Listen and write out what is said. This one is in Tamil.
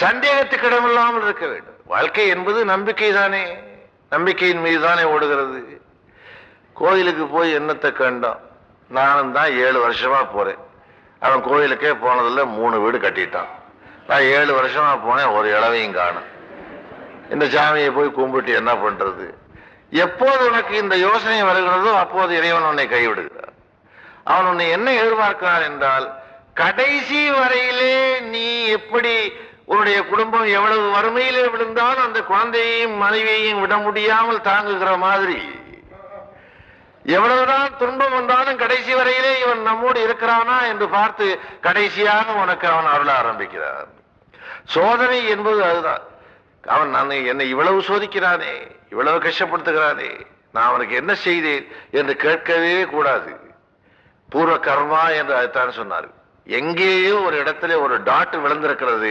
சந்தேகத்துக்கு இடமில்லாமல் இருக்க வேண்டும். வாழ்க்கை என்பது நம்பிக்கை தானே, நம்பிக்கையின் மீது தானே ஓடுகிறது. கோயிலுக்கு போய் என்னத்தை கண்டோம்? நானும் தான் 7 வருஷமா போறேன். அவன் கோயிலுக்கே போனதில்ல, 3 வீடு கட்டிட்டான். நான் 7 வருஷமா போனேன், ஒரு இளவையும் காணும். இந்த சாமியை போய் கும்பிட்டு என்ன பண்றது? எப்போது உனக்கு இந்த யோசனை வருகிறதோ அப்போது இறைவன் உன்னை கைவிடுகிறார். அவன் உன்னை என்ன எதிர்பார்க்கிறான் என்றால், கடைசி வரையிலே நீ எப்படி உன்னுடைய குடும்பம் எவ்வளவு வறுமையிலே விழுந்தாலும் அந்த குழந்தையையும் மனைவியையும் விட முடியாமல் தாங்குகிற மாதிரி, எவ்வளவுதான் துன்பம் வந்தாலும் கடைசி வரையிலே இவன் நம்மோடு இருக்கிறானா என்று பார்த்து கடைசியாக உனக்கு அவன் அருள ஆரம்பிக்கிறான். சோதனை என்பது அதுதான். அவன் என்னை இவ்வளவு சோதிக்கிறானே, இவ்வளவு கஷ்டப்படுத்துகிறானே, நான் அவனுக்கு என்ன செய்தேன் என்று கேட்கவே கூடாது. பூர்வ கர்மா என்று அதைத்தான் சொன்னார். எங்கேயோ ஒரு இடத்துல ஒரு டாட் விழுந்திருக்கிறது,